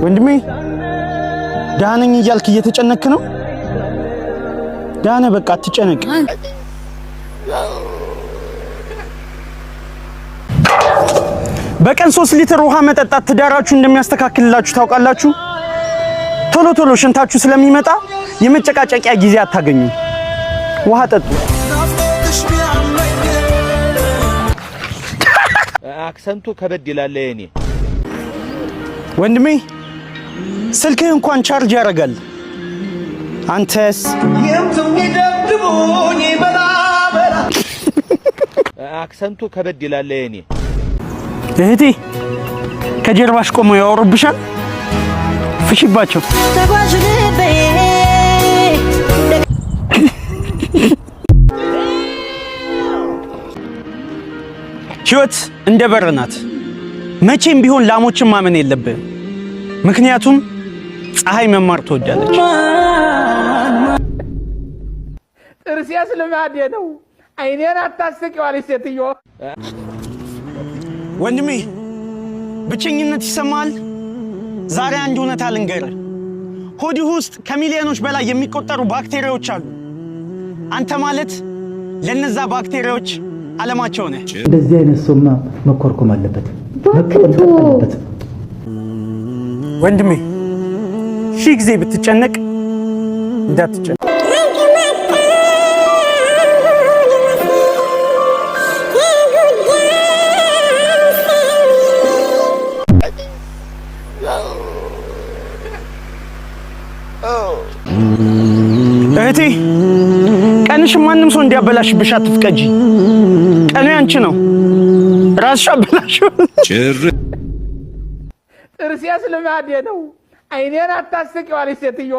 ወንድሜ ዳነኝ እያልክ እየተጨነክ ነው? ዳነ በቃ አትጨነቅ። በቀን 3 ሊትር ውሃ መጠጣት ትዳራችሁ እንደሚያስተካክልላችሁ ታውቃላችሁ? ቶሎ ቶሎ ሽንታችሁ ስለሚመጣ የመጨቃጨቂያ ጊዜ አታገኙ። ውሃ ጠጡ። አክሰንቱ ከበድ ይላል የኔ ወንድሜ ስልክህ እንኳን ቻርጅ ያደርጋል። አንተስ አክሰንቱ ከበድ ይላል የኔ እህቴ ከጀርባሽ ቆመው ያወሩብሻል። ፍሽባቸው። ህይወት እንደ በር ናት። መቼም ቢሆን ላሞችን ማመን የለብህም። ምክንያቱም ፀሐይ መማር ትወዳለች። ጥርሴስ ልማዴ ነው። አይኔን አታስቂው አለች ሴትዮ። ወንድሜ ብቸኝነት ይሰማል። ዛሬ አንድ እውነታ ልንገርህ። ሆድህ ውስጥ ከሚሊዮኖች በላይ የሚቆጠሩ ባክቴሪያዎች አሉ። አንተ ማለት ለነዛ ባክቴሪያዎች ዓለማቸው ነህ። እንደዚህ አይነት ሰውማ መኮርኮም አለበት። ወንድሜ ሺህ ጊዜ ብትጨነቅ እንዳትጨነቅ። እህቴ ቀንሽ ማንም ሰው እንዲያበላሽብሽ አትፍቀጂ። ቀኑ ያንቺ ነው። ራስሽ አበላሽው። ጥርሴስ ልማዴ ነው። አይኔን አታስቂው አለች ሴትዮ።